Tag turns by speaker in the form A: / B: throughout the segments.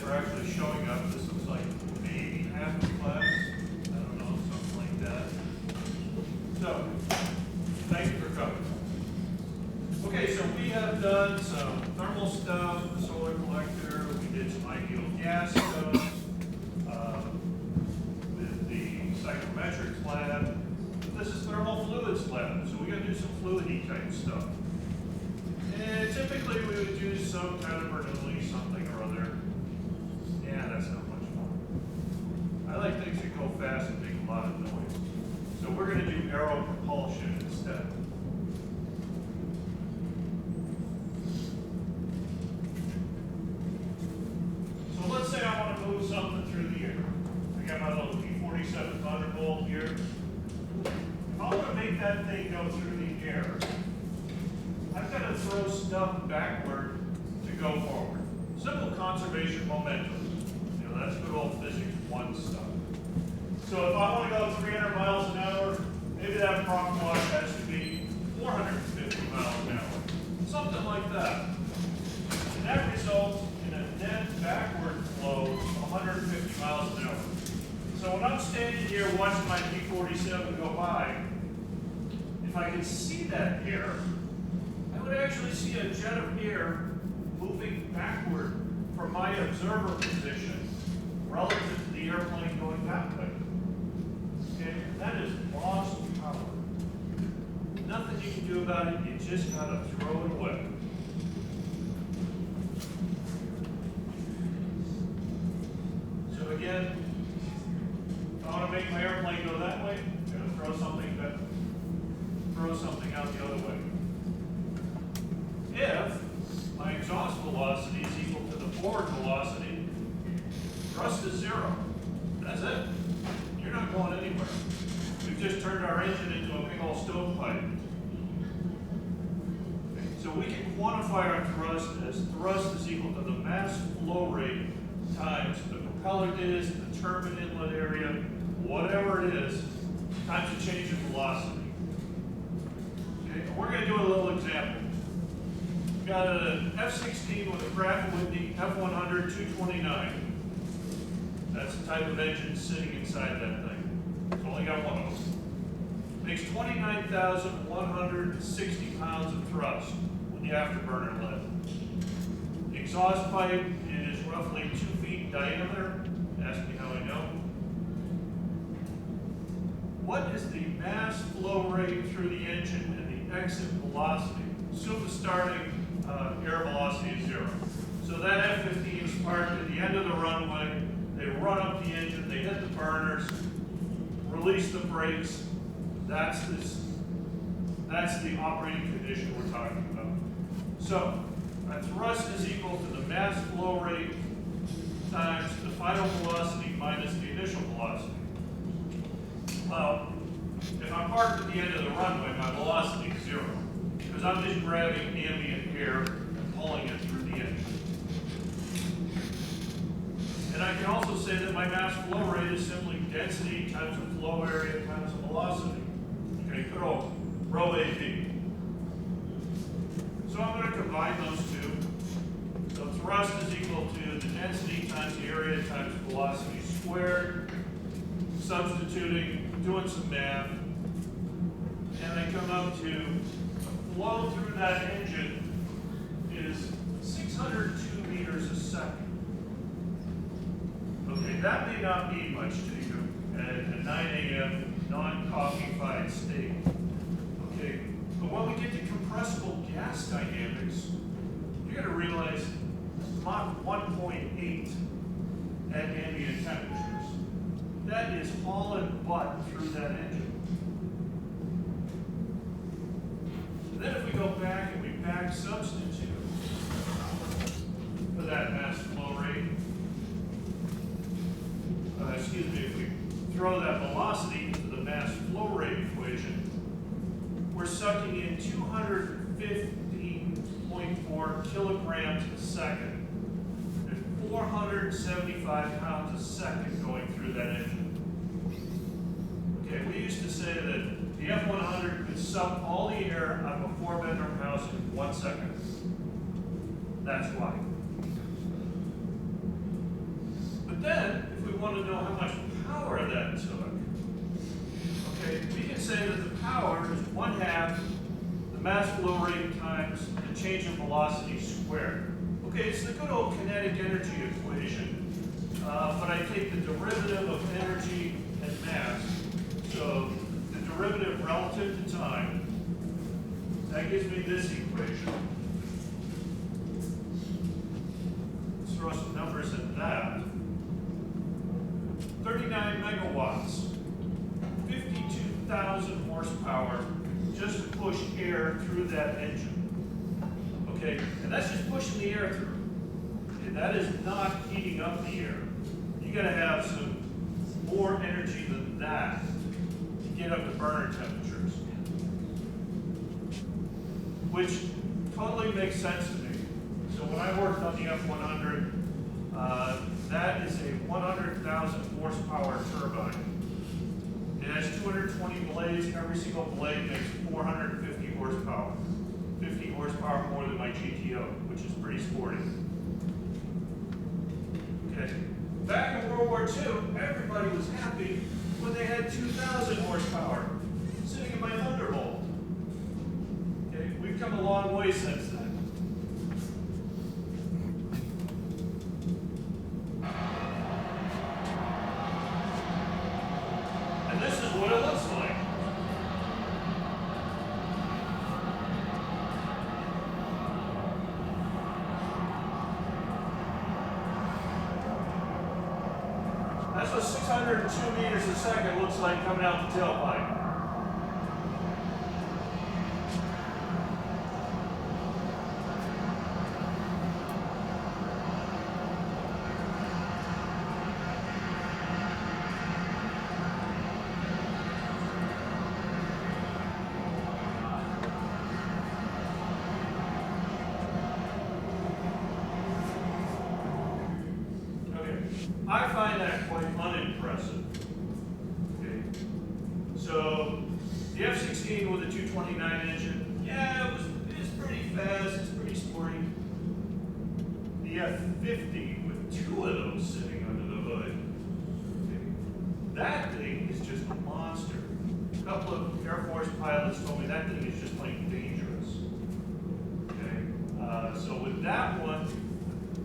A: for actually showing up. This looks like maybe half the class. I don't know, something like that. So, thank you for coming. Okay, so we have done some thermal stuff, the solar collector. We did some ideal gas stuff with the psychometrics lab. This is thermal fluids lab, so we're going to do some fluidy type stuff. And typically we would use some kind of Bernoulli something or other. Yeah, that's not much fun. I like things that go fast and make a lot of noise. So we're going to do Aero propulsion instead. So let's say I want to move something through the air. I got my little P47 Thunderbolt here. If I want to make that thing go through the air, I've got to throw stuff backward to go forward. Simple conservation momentum. You know, that's good old physics 1 stuff. So if I want to go 300 miles an hour, maybe that prop wash has to be 450 miles an hour. Something like that. And that results in a net backward flow of 150 miles an hour. So when I'm standing here watching my P47 go by, if I can see that air, I would actually see a jet of air moving backward from my observer position relative to the airplane going that way. Okay, that is lost power. Nothing you can do about it, you just gotta throw it away. So again, if I want to make my airplane go that way, I'm going to throw something out the other way. If my exhaust velocity is equal to the forward velocity, thrust is 0. That's it. You're not going anywhere. We've just turned our engine into a big old stovepipe. So we can quantify our thrust as thrust is equal to the mass flow rate times the propeller is, the turbine inlet area, whatever it is, times the change in velocity. Okay, and we're going to do a little example. We've got an F-16 with a Pratt & Whitney F100 229. That's the type of engine sitting inside that thing. It's only got one of them. Makes 29,160 pounds of thrust with the afterburner lead. The exhaust pipe is roughly 2 feet in diameter. Ask me how I know. What is the mass flow rate through the engine and the exit velocity? Assume the starting air velocity is 0. So that F-15 is parked at the end of the runway. They run up the engine, they hit the burners, release the brakes. That's the operating condition we're talking about. So our thrust is equal to the mass flow rate times the final velocity minus the initial velocity. Well, if I'm parked at the end of the runway, my velocity is 0, because I'm just grabbing ambient air and pulling it through the engine. And I can also say that my mass flow rate is simply density times the flow area times the velocity. Okay, good old rho AP. So I'm going to combine those two. So thrust is equal to the density times the area times velocity squared. Substituting, doing some math, and I come up to the flow through that engine is 602 meters a second. Okay, that may not mean much to you at a 9 a.m. non-coffee-fied state. Okay, but when we get to compressible gas dynamics, you're going to realize Mach 1.8 at ambient temperatures. That is hauling butt through that engine. And then if we go back and we back substitute for that mass flow rate, if we throw that velocity into the mass flow rate equation, we're sucking in 215.4 kilograms a second. There's 475 pounds a second going through that engine. Okay, we used to say that the F100 could suck all the air out of a 4-bedroom house in 1 second. That's why. want to know how much power that took. Okay, we can say that the power is 1/2 the mass flow rate times the change in velocity squared. Okay, it's the good old kinetic energy equation, but I take the derivative of energy and mass. So the derivative relative to time, that gives me this equation. Let's throw some numbers at that. 39 megawatts, 52,000 horsepower just to push air through that engine. Okay, and that's just pushing the air through. Okay, that is not heating up the air. You gotta have some more energy than that to get up to burner temperatures. Which totally makes sense to me. So when I worked on the F100, that is a 100,000 horsepower turbine. It has 220 blades. Every single blade makes 450 horsepower. 50 horsepower more than my GTO, which is pretty sporty. Okay. Back in World War II, everybody was happy when they had 2,000 horsepower sitting in my Thunderbolt. Okay. We've come a long way since then. And this is what it looks like. That's what 602 meters a second looks like coming out the tailpipe. I find that quite unimpressive. Okay. So the F-16 with a 229 engine, yeah, it's pretty fast, it's pretty sporty. The F-50 with 2 of those sitting under the hood, okay, that thing is just a monster. A couple of Air Force pilots told me that thing is just plain dangerous. Okay. So with that one,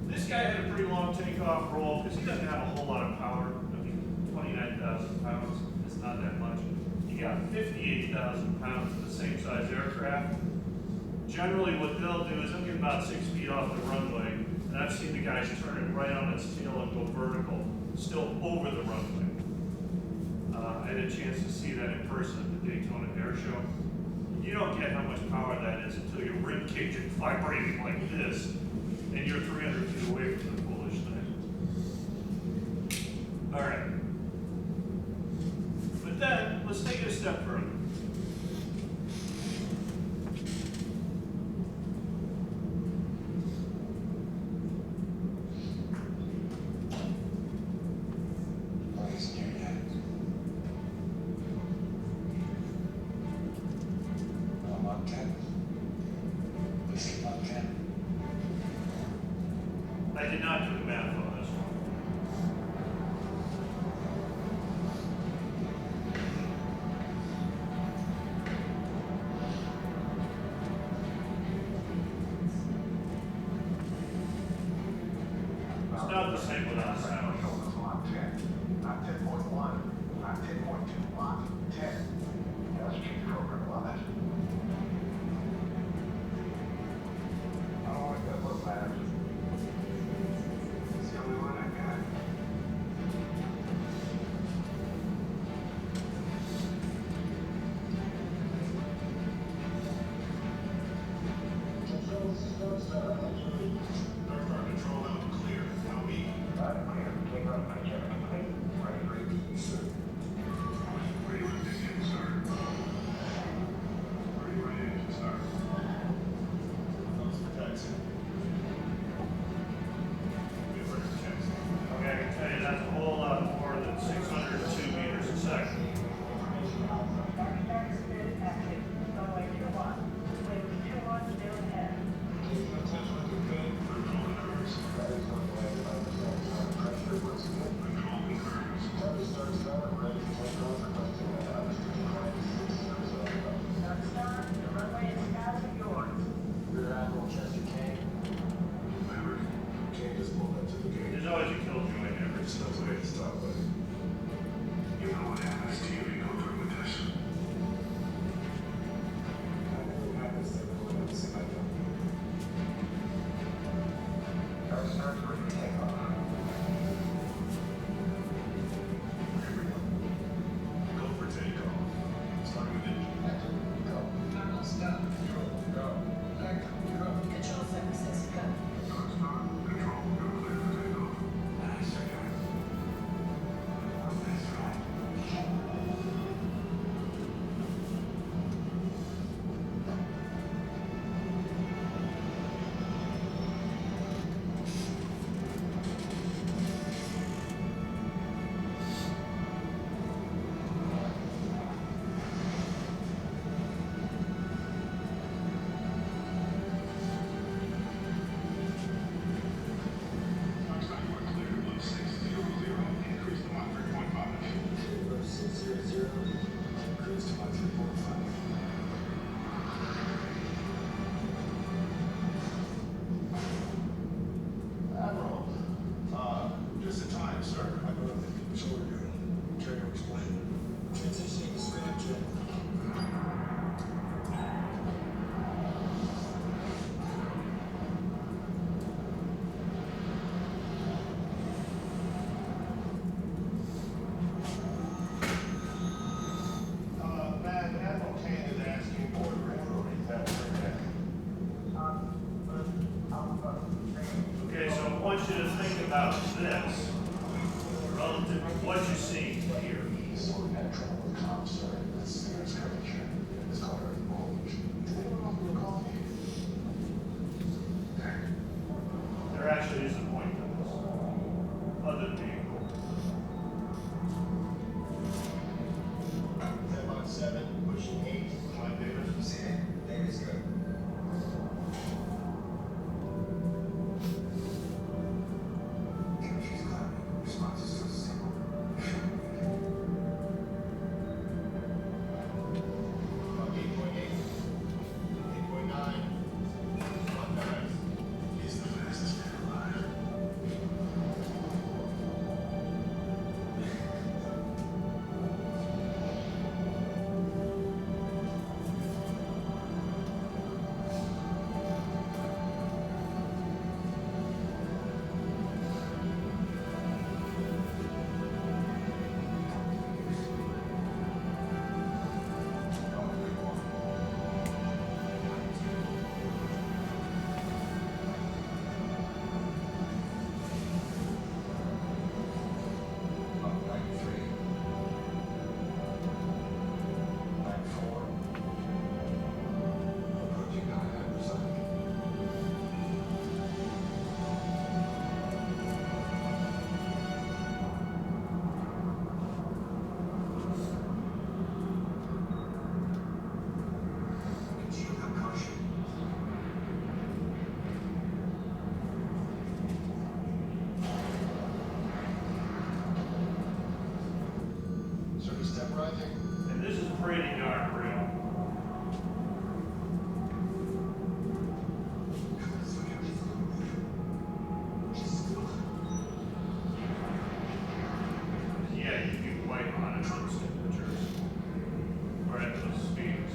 A: this guy had a pretty long takeoff roll because he doesn't have a whole lot of power. I mean, 29,000 pounds, it's not that much. You got 58,000 pounds of the same size aircraft. Generally what they'll do is they'll get about 6 feet off the runway, and I've seen the guys turn it right on its tail and go vertical, still over the runway. I had a chance to see that in person at the Daytona Air Show. You don't get how much power that is until your rib cage is vibrating like this, and you're 300 feet away from the foolish thing. All right. But then, let's take it a step further. I did not do the math on this one. It's not the same without sound.
B: Not 10.1, not 10.2 Mach 10. Yeah, let's change the program. Love it. I don't like that look, man. It's the only one I got. Aircraft control level clear. Now me. Clear. Take off my cabin. Ready, sir. Ready when this engine start. Ready when engine start. Close for taxi. There's no way to stop it. You know what happens to you when you go through with this. I know what happens to everyone else in my company. Our stars ready to take off. Everyone, go for takeoff. Starting with engine. Active, go. Thermals, go. Control, go. Active, go.
C: Control surfaces, go.
B: Control, go clear for takeoff. Nice, okay. That's right. Looks like we're clear to blue 600. Increase to Mach 3.5. Blue 600. Increase to Mach 3.5. Admiral, just in time, sir. I don't know if so we're doing. Try to explain. Transitioning to Screenshot. Man, Admiral Kane is asking for referees that
A: Okay, so I want you to think about this relative to what you see here.
B: So we're gonna trouble with comms, sir. This is curvature. It's called a bulge. Do they know what we're calling it?
A: There actually is a point to this, other than being cool.
B: 7, pushing 8. Flight data. See it? Data's good. Images clouding. Response is still stable. 8.8. 8.9. 1.9. He's the fastest man alive. Step rising.
A: And this is pretty darn real. Yeah, you can quite on at those temperatures or at those speeds.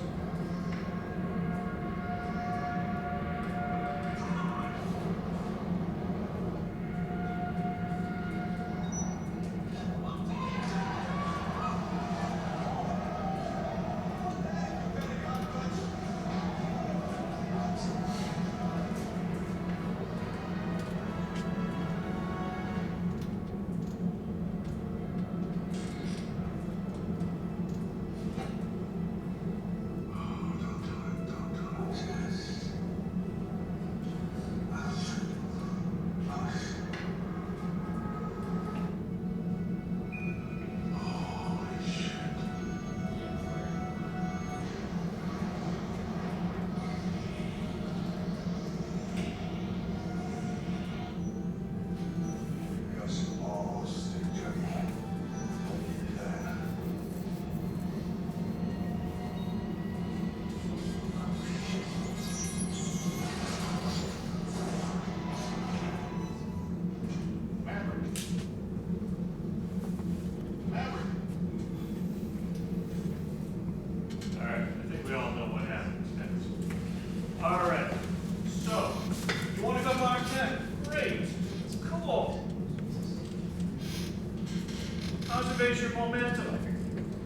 A: conservation of momentum.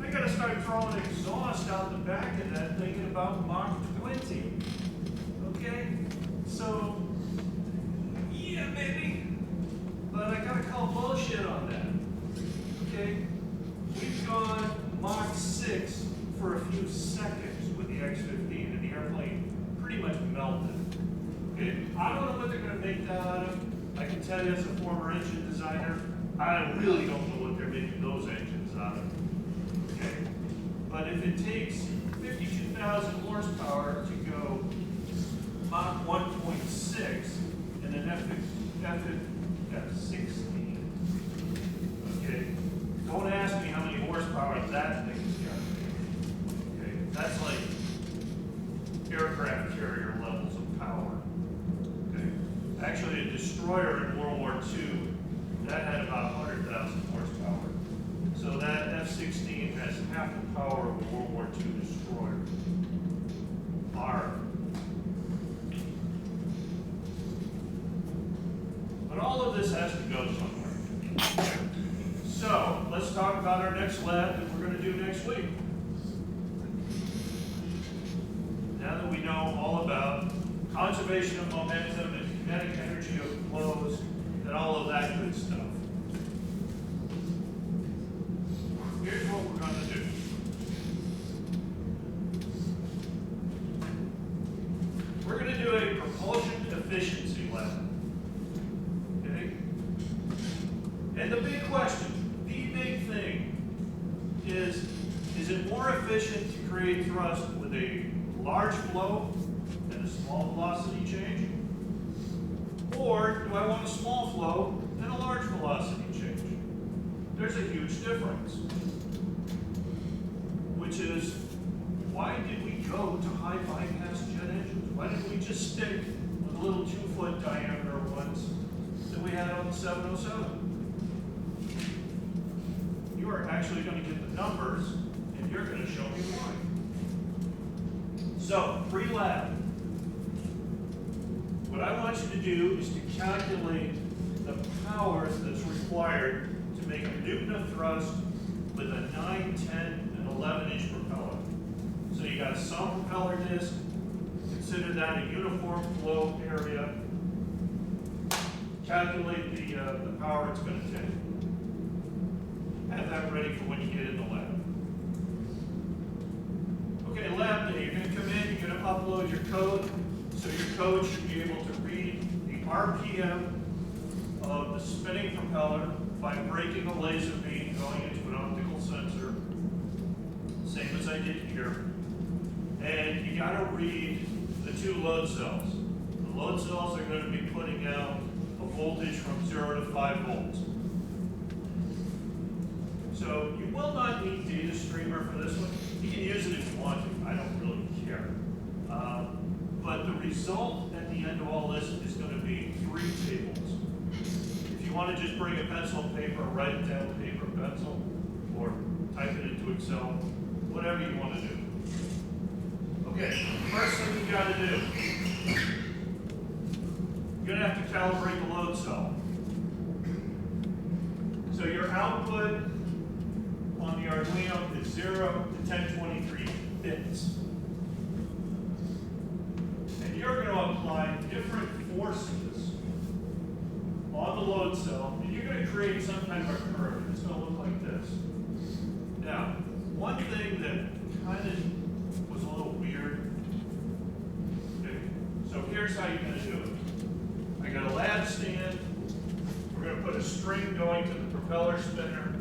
A: I gotta start throwing exhaust out the back of that thinking about Mach 20. Okay? So, yeah, maybe. But I gotta call bullshit on that. Okay? We've gone Mach 6 for a few seconds with the X-15, and the airplane pretty much melted. Okay? I don't know what they're gonna make that out of. I can tell you as a former engine designer, I really don't know what they're making those engines out of. Okay? But if it takes 52,000 horsepower to go Mach 1.6 and an F-16, okay? Don't ask me how many horsepower that thing's got. Okay? That's like aircraft carrier levels of power. Okay? Actually, a destroyer in World War II, that had about 100,000 horsepower. So that F-16 has half the power of a World War II destroyer. But all of this has to go somewhere. So let's talk about our next lab that we're going to do next week. Now that we know all about conservation of momentum and kinetic energy of flows and all of that good stuff, here's what we're going to do. We're going to do a propulsion efficiency lab. Okay? And the big question, the big thing is it more efficient to create thrust with a large flow and a small velocity change? Or do I want a small flow and a large velocity change? There's a huge difference. Which is, why did we go to high bypass jet engines? Why didn't we just stick with the little 2-foot diameter ones that we had on the 707? You are actually going to get the numbers, and you're going to show me why. So, pre-lab. What I want you to do is to calculate the power that's required to make a Newton of thrust with a 9, 10, and 11-inch propeller. So you got some propeller disc, consider that a uniform flow area, calculate the power it's going to take. Have that ready for when you get in the lab. Okay, lab day, you're going to come in, you're going to upload your code, so your code should be able to read the RPM of the spinning propeller by breaking a laser beam going into an optical sensor, same as I did here. And you got to read the 2 load cells. The load cells are going to be putting out a voltage from 0 to 5 volts. So you will not need data streamer for this one. You can use it if you want to. I don't really care. But the result at the end of all this is going to be 3 tables. If you want to just bring a pencil and paper, write it down with paper and pencil, or type it into Excel, whatever you want to do. Okay, first thing you got to do, you're going to have to calibrate the load cell. So your output on the Arduino is 0 to 1023 bits. And you're going to apply different forces on the load cell, and you're going to create some kind of a curve. It's going to look like this. Now, one thing that kind of was a little weird. Okay, so here's how you're going to do it. I got a lab stand. We're going to put a string going to the propeller spinner,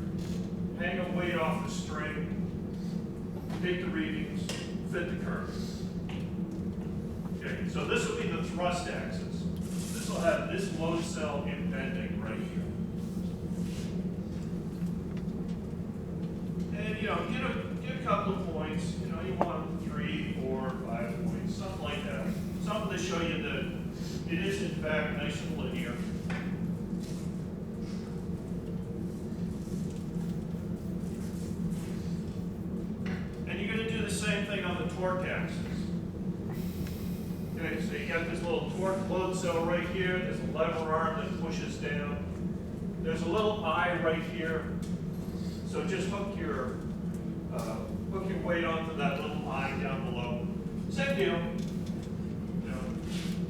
A: hang a weight off the string, take the readings, fit the curve. Okay, so this will be the thrust axis. This will have this load cell impending right here. And get a couple of points. You want 3, 4, 5 points, something like that. Something to show you that it is in fact nice and linear. And you're going to do the same thing on the torque axis. Okay, so you got this little torque load cell right here. There's a lever arm that pushes down. There's a little eye right here. So So just hook your weight onto that little line down below. Same deal. You know,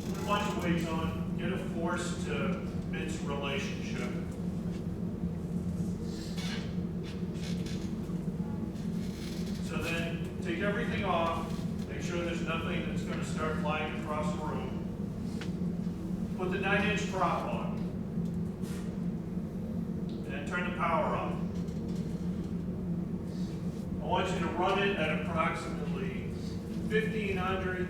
A: put a bunch of weights on, get a force to bits relationship. So then take everything off, make sure there's nothing that's going to start flying across the room. Put the 9-inch prop on, and then turn the power on. I want you to run it at approximately 1,500,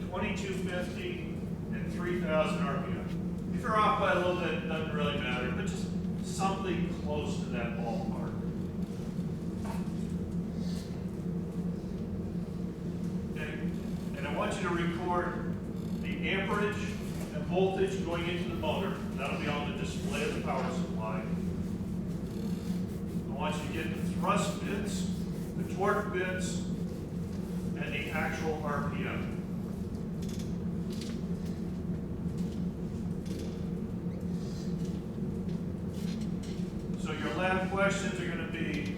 A: 2,250, and 3,000 RPM. If you're off by a little bit, it doesn't really matter, but just something close to that ballpark. Okay? And I want you to record the amperage and voltage going into the motor. That'll be on the display of the power supply. I want you to get the thrust bits, the torque bits, and the actual RPM. So your lab questions are going to be,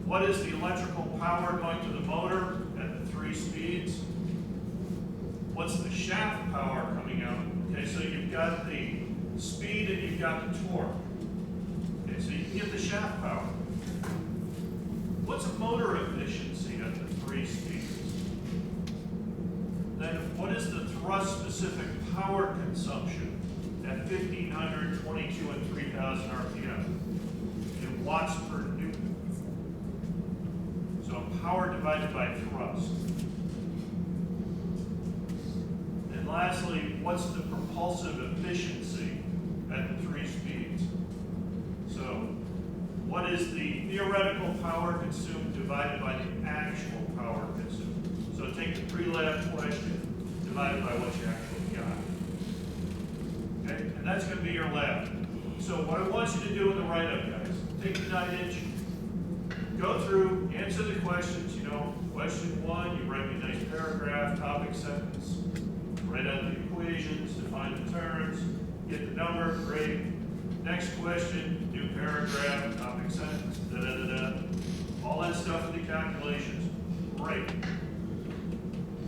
A: what is the electrical power going to the motor at the 3 speeds? What's the shaft power coming out? Okay, so you've got the speed and you've got the torque. Okay, so you can get the shaft power. What's a motor efficiency at the 3 speeds? Then what is the thrust specific power consumption at 1,500, 22, and 3,000 RPM in watts per newton? So power divided by thrust. And lastly, what's the propulsive efficiency at the 3 speeds? So what is the theoretical power consumed divided by the actual power consumed? So take the pre-lab question divided by what you actually got. Okay, and that's going to be your lab. So what I want you to do in the write-up, guys, take the 9-inch, go through, answer the questions. You know, question 1, you write me a nice paragraph, topic sentence, write out the equations, define the terms, get the number, great. Next question, new paragraph, topic sentence, da-da-da-da. All that stuff in the calculations, great.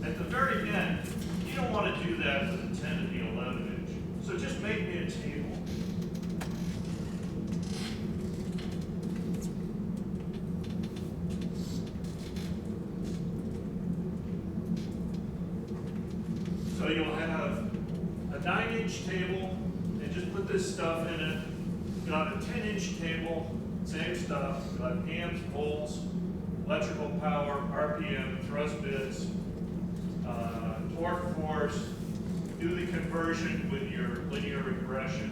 A: At the very end, you don't want to do that for the 10 and the 11-inch. So just make me a table. So you'll have a 9-inch table, and just put this stuff in it. You'll have a 10-inch table, same stuff. You'll have amps, volts, electrical power, RPM, thrust bits, torque force. Do the conversion with your linear regression.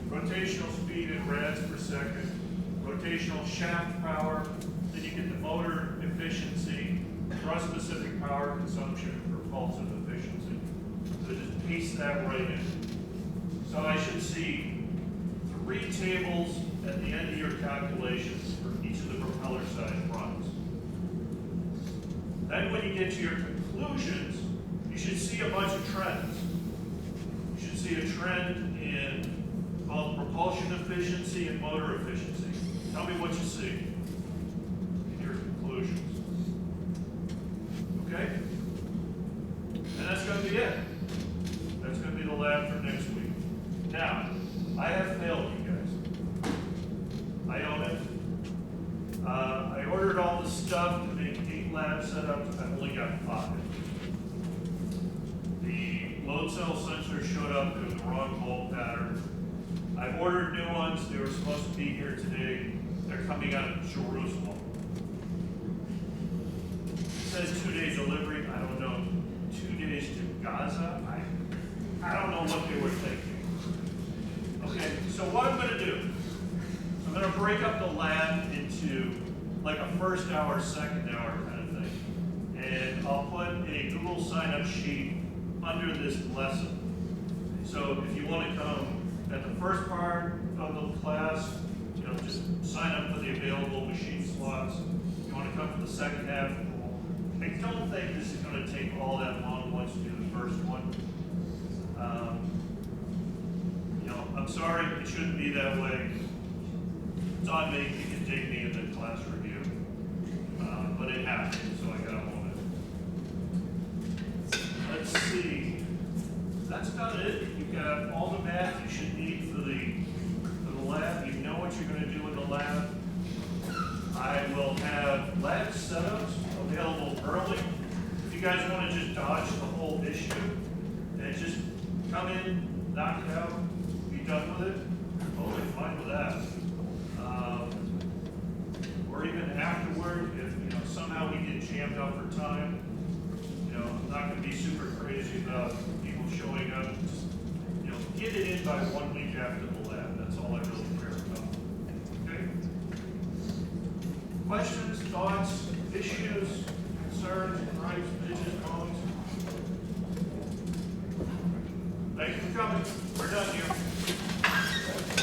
A: Rotational speed in rads per second. Rotational shaft power. Then you get the motor efficiency, thrust specific power consumption, propulsive efficiency. So just paste that right in. So I should see 3 tables at the end of your calculations for each of the propeller size runs. Then when you get to your conclusions, you should see a bunch of trends. You should see a trend in both propulsion efficiency and motor efficiency. Tell me what you see in your conclusions. Okay? And that's going to be it. That's going to be the lab for next week. Now, I have failed you guys. I own it. I ordered all the stuff to make 8 lab setups. I've only got 5. The load cell sensor showed up with the wrong bolt pattern. I've ordered new ones. They were supposed to be here today. They're coming out of Jerusalem. It says 2-day delivery. I don't know. 2 days to Gaza? I don't know what they were thinking. Okay, so what I'm going to do, I'm going to break up the lab into like a first hour, second hour kind of thing. And I'll put a Google sign-up sheet under this lesson. So if you want to come at the first part of the class, you know, just sign up for the available machine slots. If you want to come for the second half, cool. I don't think this is going to take all that long once you do the first one. You know, I'm sorry, it shouldn't be that way. It's on me, you can take me in the class review. But it happened, so I gotta own it. Let's see. That's about it. You've got all the math you should need for the lab. You know what you're gonna do in the lab. I will have lab setups available early. If you guys wanna just dodge the whole issue and just come in, knock it out, be done with it, totally fine with that. Or even afterward, if somehow we get jammed up for time, I'm not gonna be super crazy about people showing up. Just, get it in by 1 week after the lab. That's all I really care about. Okay? Questions, thoughts, issues, concerns, gripes, bitches, moans? Thank you for coming.